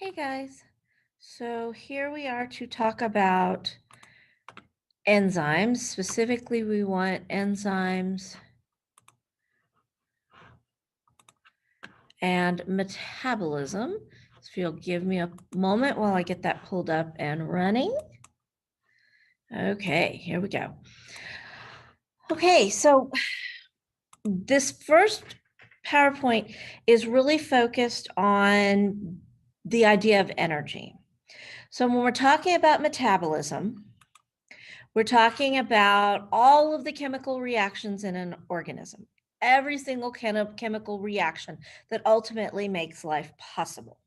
Hey guys, so here we are to talk about enzymes. Specifically, we want enzymes and metabolism. So if you'll give me a moment while I get that pulled up and running. Okay, here we go. Okay, so this first PowerPoint is really focused on the idea of energy. So when we're talking about metabolism, we're talking about all of the chemical reactions in an organism, every single chemical reaction that ultimately makes life possible.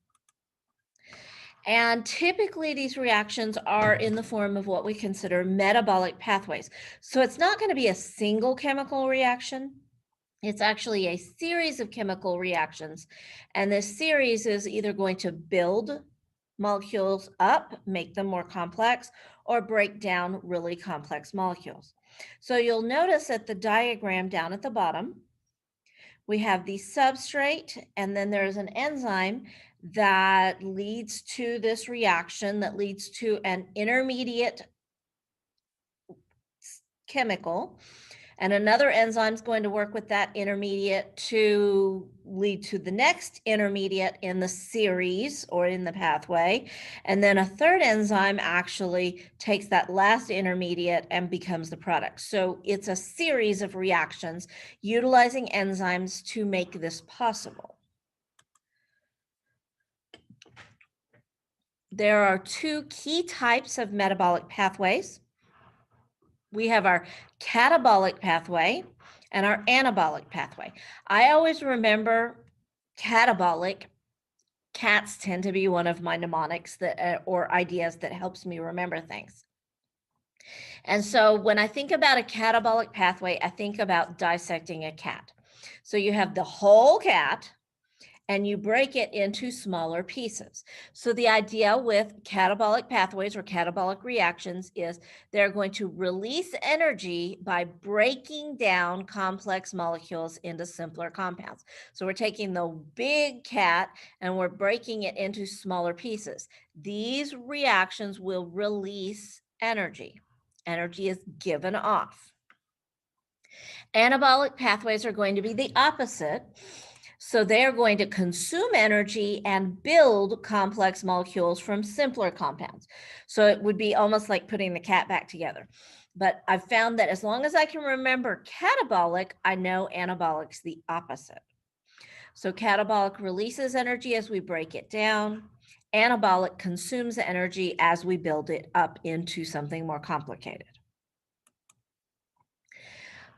And typically, these reactions are in the form of what we consider metabolic pathways. So it's not going to be a single chemical reaction. It's actually a series of chemical reactions. And this series is either going to build molecules up, make them more complex, or break down really complex molecules. So you'll notice at the diagram down at the bottom, we have the substrate, and then there's an enzyme that leads to this reaction that leads to an intermediate chemical. And another enzyme is going to work with that intermediate to lead to the next intermediate in the series or in the pathway. And then a third enzyme actually takes that last intermediate and becomes the product. So it's a series of reactions utilizing enzymes to make this possible. There are two key types of metabolic pathways. We have our catabolic pathway and our anabolic pathway. I always remember catabolic. Cats tend to be one of my mnemonics that or ideas that helps me remember things. And so when I think about a catabolic pathway, I think about dissecting a cat. So you have the whole cat, and you break it into smaller pieces. So the idea with catabolic pathways or catabolic reactions is they're going to release energy by breaking down complex molecules into simpler compounds. So we're taking the big cat and we're breaking it into smaller pieces. These reactions will release energy. Energy is given off. Anabolic pathways are going to be the opposite. So they're going to consume energy and build complex molecules from simpler compounds. So it would be almost like putting the cat back together. But I've found that as long as I can remember catabolic, I know anabolic's the opposite. So catabolic releases energy as we break it down. Anabolic consumes energy as we build it up into something more complicated.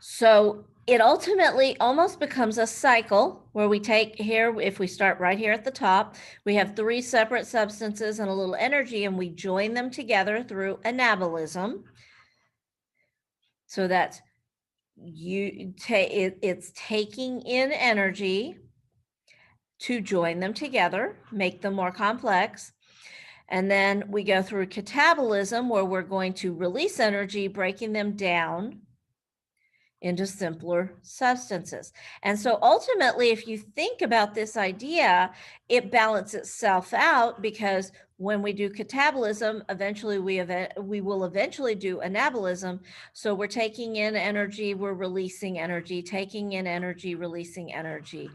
So it ultimately almost becomes a cycle where we take here, if we start right here at the top, we have three separate substances and a little energy, and we join them together through anabolism. So that's it's taking in energy to join them together, make them more complex. And then we go through catabolism, where we're going to release energy, breaking them down into simpler substances. And so ultimately, if you think about this idea, it balances itself out, because when we do catabolism, eventually we will eventually do anabolism. So we're taking in energy, we're releasing energy, taking in energy, releasing energy.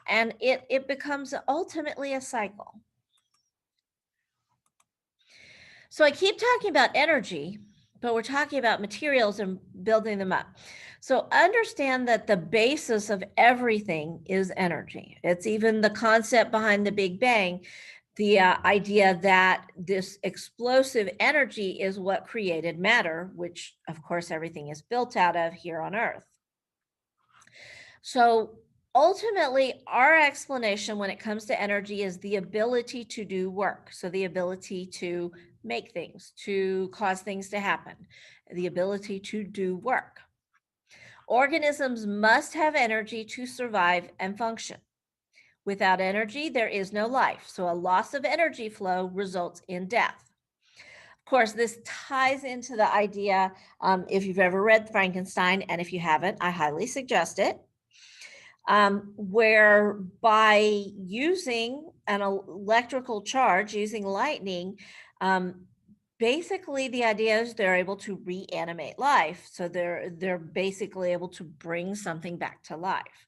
And it becomes ultimately a cycle. So I keep talking about energy, but we're talking about materials and building them up. So understand that the basis of everything is energy. It's even the concept behind the Big Bang, the idea that this explosive energy is what created matter, which of course everything is built out of here on Earth. So ultimately, our explanation when it comes to energy is the ability to do work. So the ability to make things, to cause things to happen, the ability to do work. Organisms must have energy to survive and function. Without energy, there is no life. So a loss of energy flow results in death. Of course, this ties into the idea, if you've ever read Frankenstein, and if you haven't, I highly suggest it. where by using an electrical charge, using lightning, um, basically the idea is they're able to reanimate life. So they're basically able to bring something back to life.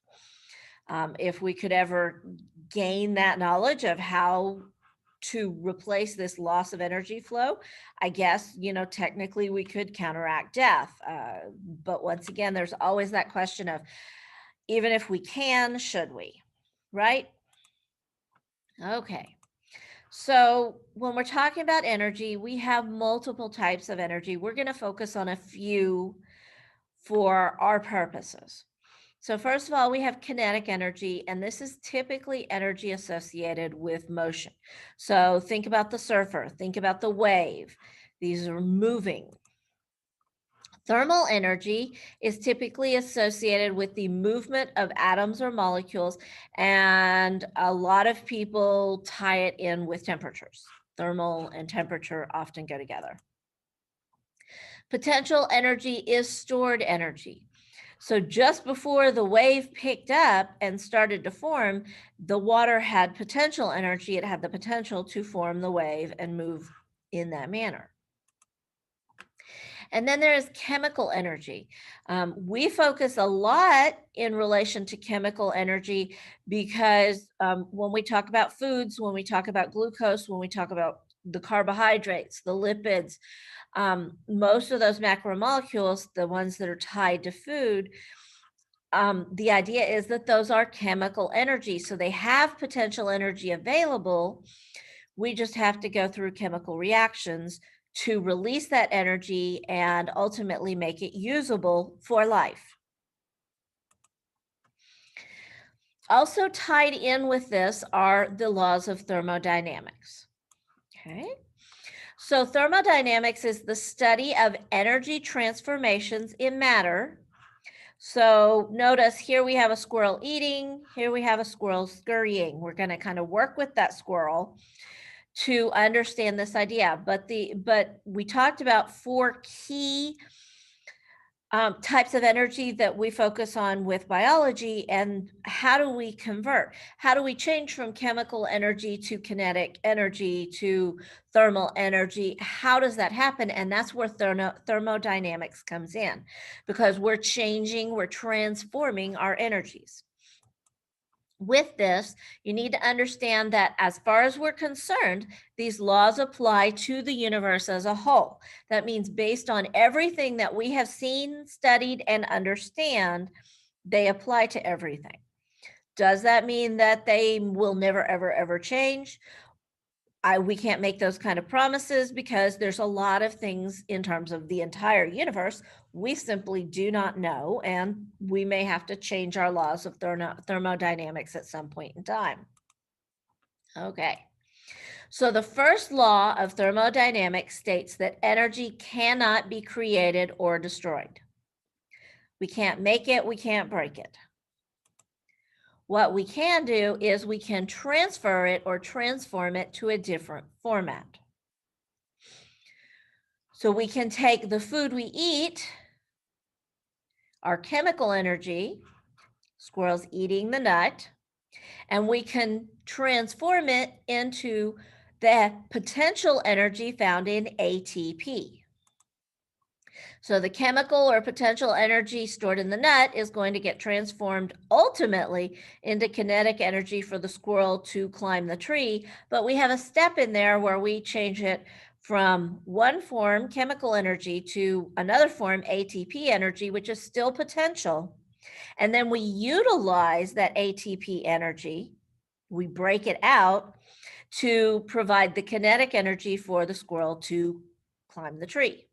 If we could ever gain that knowledge of how to replace this loss of energy flow, I guess, technically we could counteract death. But once again, there's always that question of, even if we can, should we? Right? Okay. So when we're talking about energy, we have multiple types of energy. We're going to focus on a few for our purposes. So first of all, we have kinetic energy, and this is typically energy associated with motion. So think about the surfer, think about the wave. These are moving. Thermal energy is typically associated with the movement of atoms or molecules, and a lot of people tie it in with temperatures. Thermal and temperature often go together. Potential energy is stored energy. So just before the wave picked up and started to form, the water had potential energy. It had the potential to form the wave and move in that manner. And then there is chemical energy. We focus a lot in relation to chemical energy because when we talk about foods, when we talk about glucose, when we talk about the carbohydrates, the lipids, most of those macromolecules, the ones that are tied to food, the idea is that those are chemical energy. So they have potential energy available. We just have to go through chemical reactions to release that energy and ultimately make it usable for life. Also tied in with this are the laws of thermodynamics. Okay. So thermodynamics is the study of energy transformations in matter. So notice here we have a squirrel eating, here we have a squirrel scurrying. We're going to kind of work with that squirrel to understand this idea. But we talked about 4 key types of energy that we focus on with biology, and how do we convert? How do we change from chemical energy to kinetic energy to thermal energy? How does that happen? And that's where thermodynamics comes in, because we're changing, we're transforming our energies. With this, you need to understand that as far as we're concerned, these laws apply to the universe as a whole. That means based on everything that we have seen, studied, and understand, they apply to everything. Does that mean that they will never, ever, ever change? We can't make those kind of promises because there's a lot of things in terms of the entire universe we simply do not know, and we may have to change our laws of thermodynamics at some point in time. Okay. So the first law of thermodynamics states that energy cannot be created or destroyed. We can't make it, we can't break it. What we can do is we can transfer it or transform it to a different format. So we can take the food we eat, our chemical energy, squirrels eating the nut, and we can transform it into the potential energy found in ATP. So the chemical or potential energy stored in the nut is going to get transformed ultimately into kinetic energy for the squirrel to climb the tree. But we have a step in there where we change it from one form, chemical energy, to another form, ATP energy, which is still potential. And then we utilize that ATP energy, we break it out to provide the kinetic energy for the squirrel to climb the tree.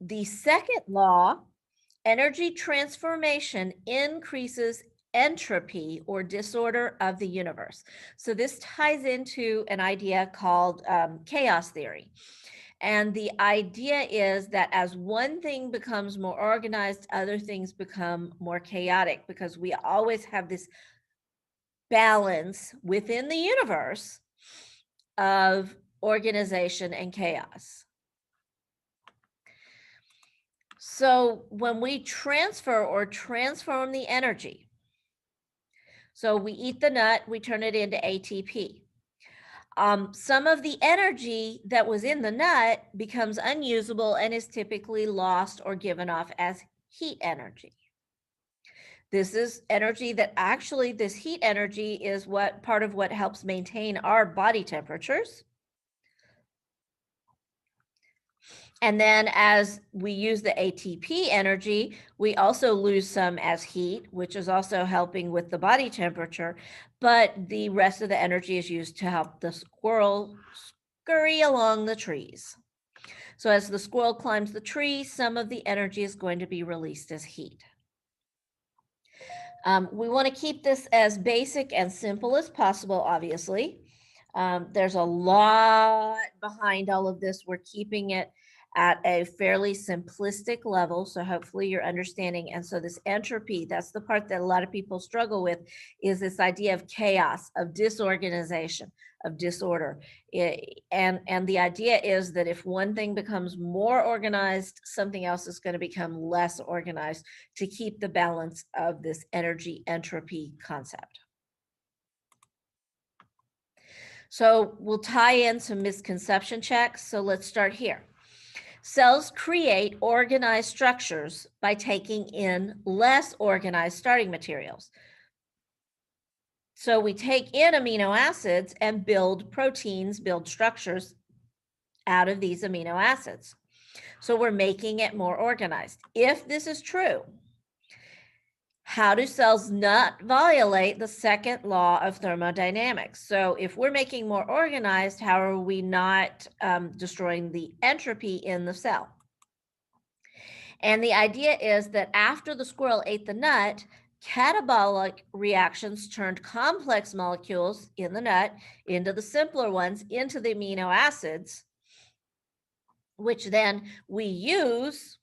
The second law, energy transformation increases entropy or disorder of the universe. So this ties into an idea called chaos theory. And the idea is that as one thing becomes more organized, other things become more chaotic, because we always have this balance within the universe of organization and chaos. So when we transfer or transform the energy, so we eat the nut, we turn it into ATP. Some of the energy that was in the nut becomes unusable and is typically lost or given off as heat energy. This is energy that actually, this heat energy is what part of what helps maintain our body temperatures. And then as we use the ATP energy, we also lose some as heat, which is also helping with the body temperature. But the rest of the energy is used to help the squirrel scurry along the trees. So as the squirrel climbs the tree, some of the energy is going to be released as heat. We want to keep this as basic and simple as possible, obviously. There's a lot behind all of this. We're keeping it at a fairly simplistic level. So hopefully you're understanding. And so this entropy, that's the part that a lot of people struggle with, is this idea of chaos, of disorganization, of disorder. And the idea is that if one thing becomes more organized, something else is going to become less organized to keep the balance of this energy entropy concept. So we'll tie in some misconception checks. So let's start here. Cells create organized structures by taking in less organized starting materials. So we take in amino acids and build proteins, build structures out of these amino acids. So we're making it more organized. If this is true, how do cells not violate the second law of thermodynamics? So if we're making more organized, how are we not destroying the entropy in the cell? And the idea is that after the squirrel ate the nut, catabolic reactions turned complex molecules in the nut into the simpler ones, into the amino acids, which then we use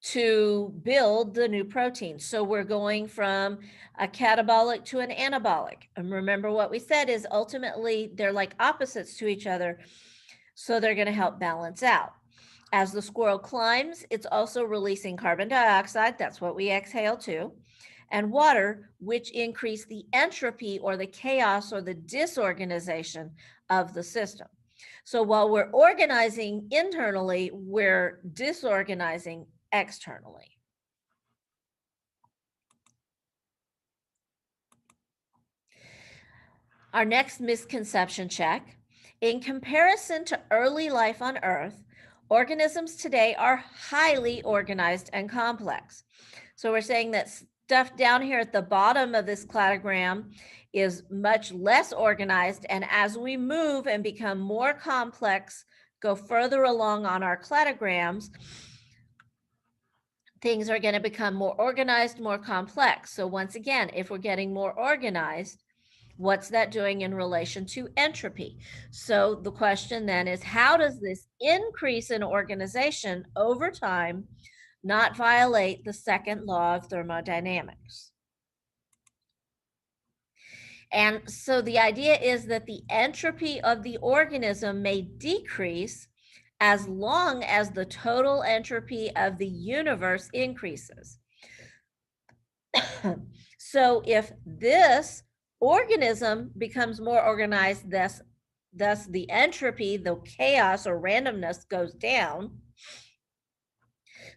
to build the new protein. So we're going from a catabolic to an anabolic. And remember what we said is ultimately they're like opposites to each other. So they're going to help balance out. As the squirrel climbs, it's also releasing carbon dioxide. That's what we exhale too. And water, which increase the entropy or the chaos or the disorganization of the system. So while we're organizing internally, we're disorganizing externally. Our next misconception check. In comparison to early life on Earth, organisms today are highly organized and complex. So we're saying that stuff down here at the bottom of this cladogram is much less organized. And as we move and become more complex, go further along on our cladograms, things are going to become more organized, more complex. So once again, if we're getting more organized, what's that doing in relation to entropy? So the question then is, how does this increase in organization over time not violate the second law of thermodynamics? And so the idea is that the entropy of the organism may decrease as long as the total entropy of the universe increases. So if this organism becomes more organized, thus the entropy, the chaos or randomness goes down,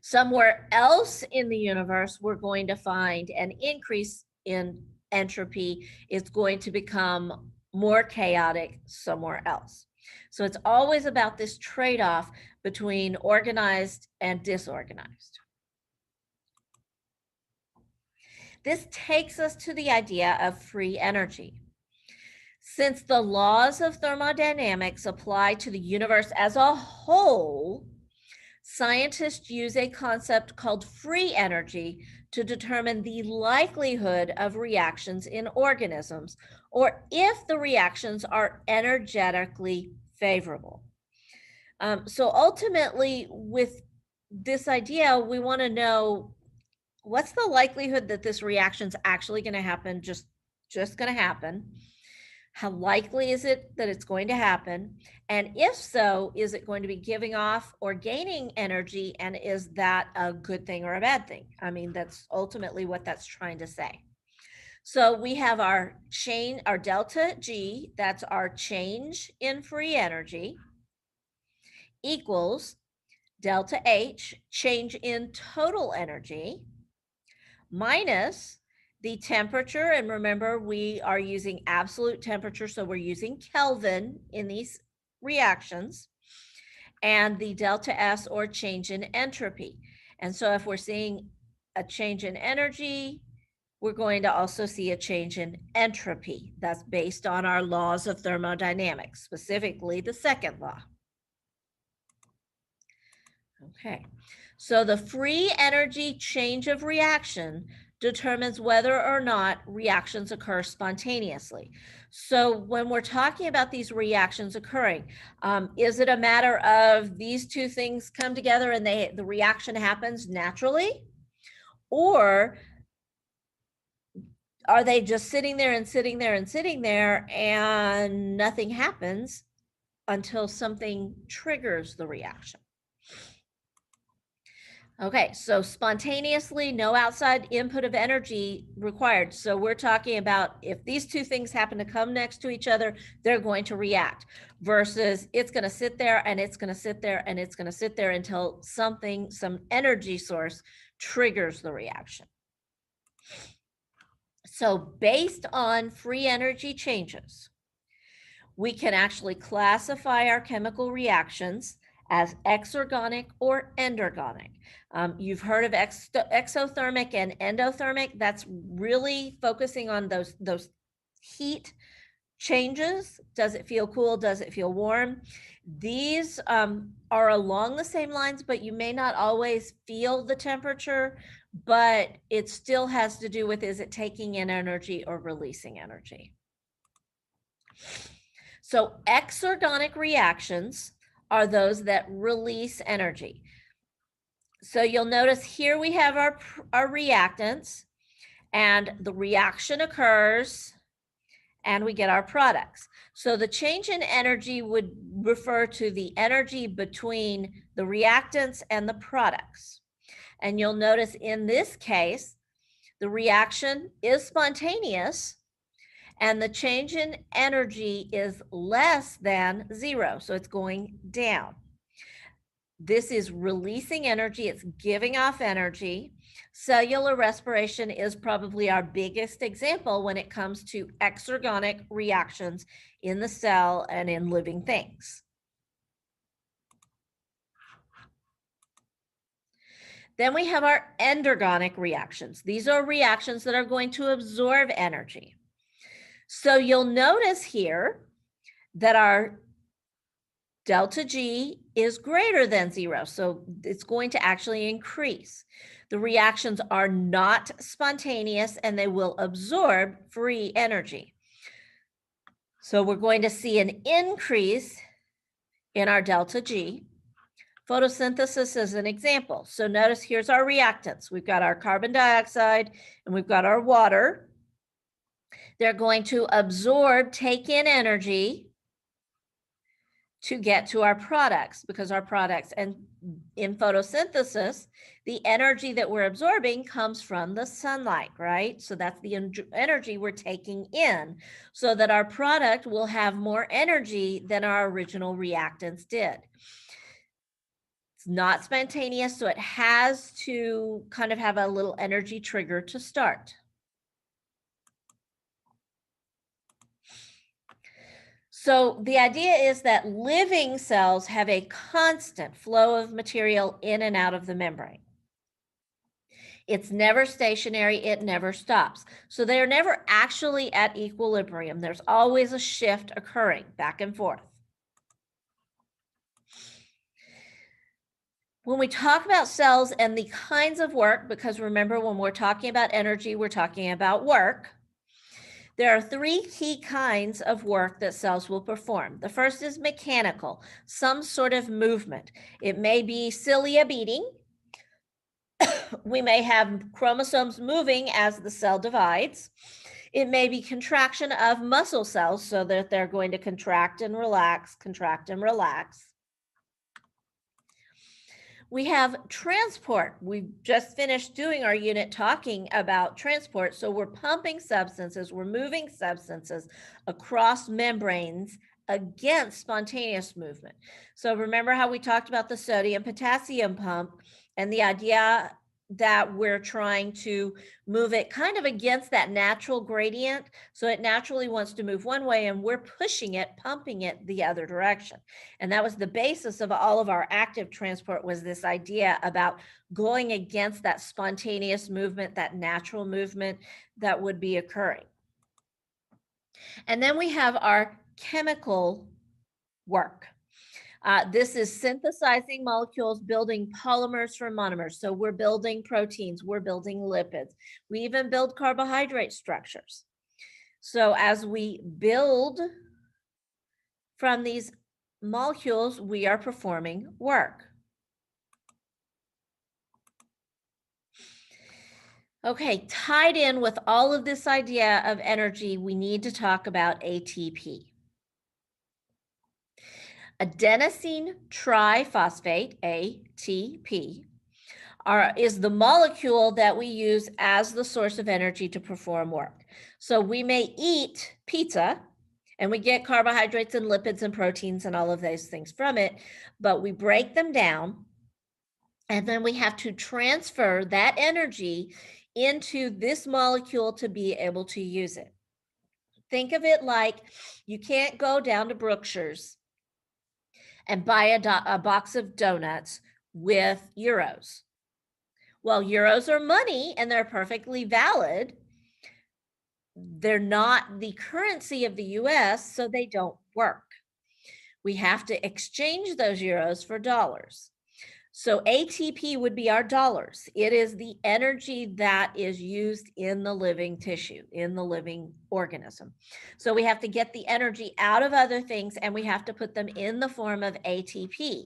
somewhere else in the universe, we're going to find an increase in entropy. It's going to become more chaotic somewhere else. So it's always about this trade-off between organized and disorganized. This takes us to the idea of free energy. Since the laws of thermodynamics apply to the universe as a whole, scientists use a concept called free energy to determine the likelihood of reactions in organisms, or if the reactions are energetically favorable. So ultimately, with this idea, we want to know what's the likelihood that this reaction is actually going to happen, just going to happen. How likely is it that it's going to happen? And if so, is it going to be giving off or gaining energy? And is that a good thing or a bad thing? I mean, that's ultimately what that's trying to say. So we have our delta G, that's our change in free energy, equals delta H, change in total energy, minus the temperature. And remember, we are using absolute temperature, so we're using Kelvin in these reactions, and the delta S, or change in entropy. And so if we're seeing a change in energy, we're going to also see a change in entropy. That's based on our laws of thermodynamics, specifically the second law. Okay, so the free energy change of reaction determines whether or not reactions occur spontaneously. So when we're talking about these reactions occurring, is it a matter of these two things come together and the reaction happens naturally? Or are they just sitting there and sitting there and sitting there and nothing happens until something triggers the reaction? Okay, so spontaneously, no outside input of energy required. So we're talking about if these two things happen to come next to each other, they're going to react, versus it's going to sit there and it's going to sit there and it's going to sit there until some energy source triggers the reaction. So based on free energy changes, we can actually classify our chemical reactions as exergonic or endergonic. You've heard of exothermic and endothermic. That's really focusing on those heat changes. Does it feel cool? Does it feel warm? These are along the same lines, but you may not always feel the temperature, but it still has to do with, is it taking in energy or releasing energy? So exergonic reactions are those that release energy. So you'll notice here we have our reactants, and the reaction occurs and we get our products. So the change in energy would refer to the energy between the reactants and the products. And you'll notice in this case, the reaction is spontaneous and the change in energy is less than 0. So it's going down. This is releasing energy. It's giving off energy. Cellular respiration is probably our biggest example when it comes to exergonic reactions in the cell and in living things. Then we have our endergonic reactions. These are reactions that are going to absorb energy. So you'll notice here that our delta G is greater than 0. So it's going to actually increase. The reactions are not spontaneous and they will absorb free energy. So we're going to see an increase in our delta G. Photosynthesis is an example. So notice here's our reactants. We've got our carbon dioxide and we've got our water. They're going to absorb, take in energy to get to our products, because our products, and in photosynthesis, the energy that we're absorbing comes from the sunlight, right? So that's the energy we're taking in, so that our product will have more energy than our original reactants did. It's not spontaneous, so it has to kind of have a little energy trigger to start. So the idea is that living cells have a constant flow of material in and out of the membrane. It's never stationary, it never stops. So they're never actually at equilibrium. There's always a shift occurring back and forth. When we talk about cells and the kinds of work, because remember, when we're talking about energy, we're talking about work. There are 3 key kinds of work that cells will perform. The first is mechanical, some sort of movement. It may be cilia beating. We may have chromosomes moving as the cell divides. It may be contraction of muscle cells so that they're going to contract and relax, contract and relax. We have transport. We just finished doing our unit talking about transport. So we're pumping substances, we're moving substances across membranes against spontaneous movement. So remember how we talked about the sodium potassium pump and the idea that we're trying to move it kind of against that natural gradient. So it naturally wants to move one way and we're pushing it, pumping it the other direction. And that was the basis of all of our active transport, was this idea about going against that spontaneous movement, that natural movement that would be occurring. And then we have our chemical work. This is synthesizing molecules, building polymers from monomers. So we're building proteins, we're building lipids. We even build carbohydrate structures. So as we build from these molecules, we are performing work. Okay, tied in with all of this idea of energy, we need to talk about ATP. Adenosine triphosphate, ATP, is the molecule that we use as the source of energy to perform work. So we may eat pizza and we get carbohydrates and lipids and proteins and all of those things from it, but we break them down and then we have to transfer that energy into this molecule to be able to use it. Think of it like you can't go down to Brookshire's and buy a box of donuts with euros. Well, euros are money and they're perfectly valid. They're not the currency of the US, so they don't work. We have to exchange those euros for dollars. So ATP would be our dollars. It is the energy that is used in the living tissue, in the living organism. So we have to get the energy out of other things and we have to put them in the form of ATP.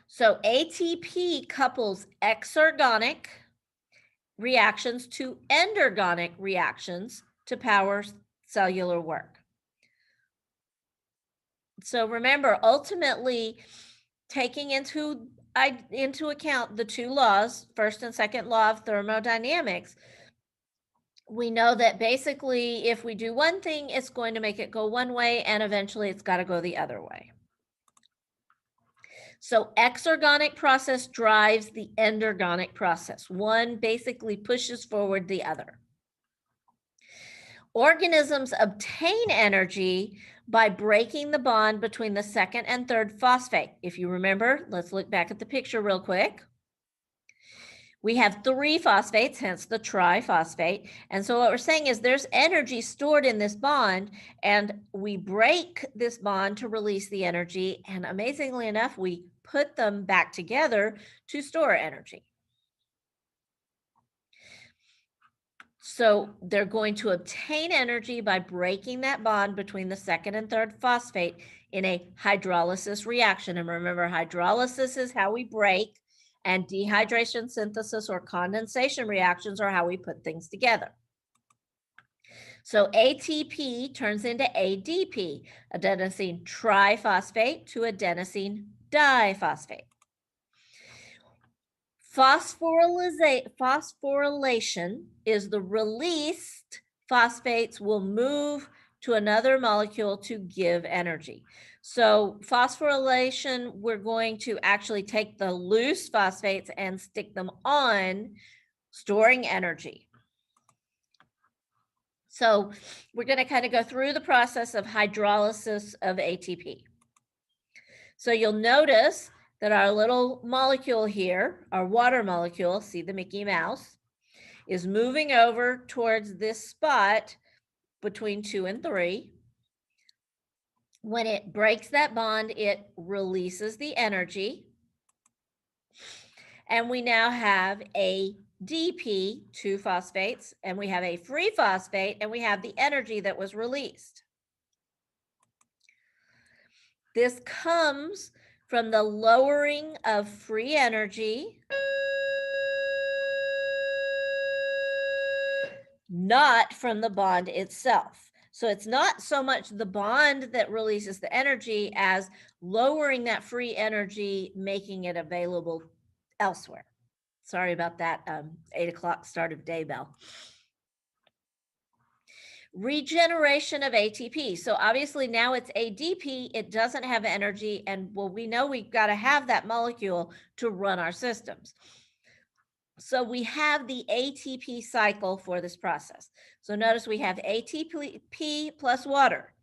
So ATP couples exergonic reactions to endergonic reactions to power cellular work. So remember, ultimately, taking into account the two laws, first and second law of thermodynamics, we know that basically if we do one thing, it's going to make it go one way and eventually it's got to go the other way. So exergonic process drives the endergonic process. One basically pushes forward the other. Organisms obtain energy by breaking the bond between the second and third phosphate. If you remember, let's look back at the picture real quick. We have 3 phosphates, hence the triphosphate. And so what we're saying is there's energy stored in this bond, and we break this bond to release the energy. And amazingly enough, we put them back together to store energy. So they're going to obtain energy by breaking that bond between the second and third phosphate in a hydrolysis reaction. And remember, hydrolysis is how we break, and dehydration, synthesis, or condensation reactions are how we put things together. So ATP turns into ADP, adenosine triphosphate to adenosine diphosphate. Phosphorylation is the released phosphates will move to another molecule to give energy. So phosphorylation, we're going to actually take the loose phosphates and stick them on, storing energy. So we're going to kind of go through the process of hydrolysis of ATP. So you'll notice that our little molecule here, our water molecule, see the Mickey Mouse, is moving over towards this spot between 2 and 3. When it breaks that bond, it releases the energy. And we now have a ADP, 2 phosphates, and we have a free phosphate, and we have the energy that was released. This comes from the lowering of free energy not from the bond itself. So it's not so much the bond that releases the energy as lowering that free energy, making it available elsewhere. Sorry about that 8 o'clock start of day bell. Regeneration of ATP. So obviously now it's ADP, it doesn't have energy. And well, we know we've got to have that molecule to run our systems. So we have the ATP cycle for this process. So notice we have ATP plus water.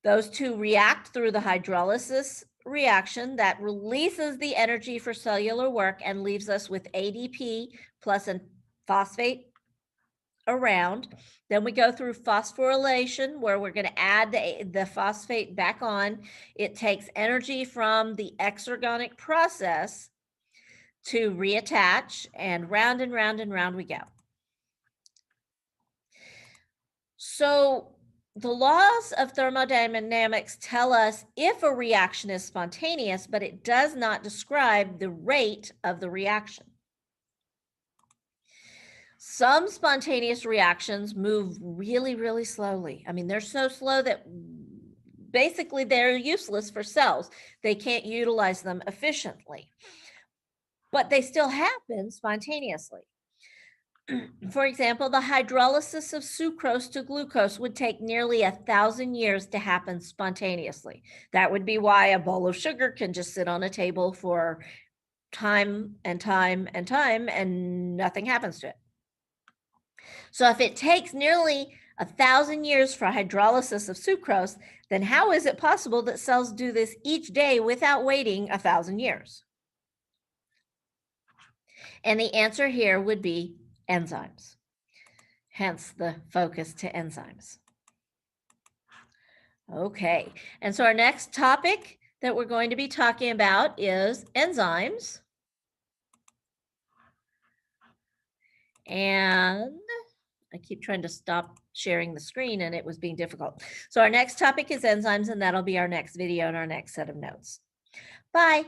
Those two react through the hydrolysis reaction that releases the energy for cellular work and leaves us with ADP plus a phosphate around. Then we go through phosphorylation where we're going to add the phosphate back on. It takes energy from the exergonic process to reattach, and round and round and round we go. So the laws of thermodynamics tell us if a reaction is spontaneous, but it does not describe the rate of the reaction. Some spontaneous reactions move really, really slowly. I mean, they're so slow that basically they're useless for cells. They can't utilize them efficiently, but they still happen spontaneously. For example, the hydrolysis of sucrose to glucose would take nearly 1,000 years to happen spontaneously. That would be why a bowl of sugar can just sit on a table for time and time and time and nothing happens to it. So if it takes nearly 1,000 years for hydrolysis of sucrose, then how is it possible that cells do this each day without waiting 1,000 years? And the answer here would be enzymes, hence the focus to enzymes. Okay, and so our next topic that we're going to be talking about is enzymes. And I keep trying to stop sharing the screen and it was being difficult. So our next topic is enzymes, and that'll be our next video and our next set of notes. Bye.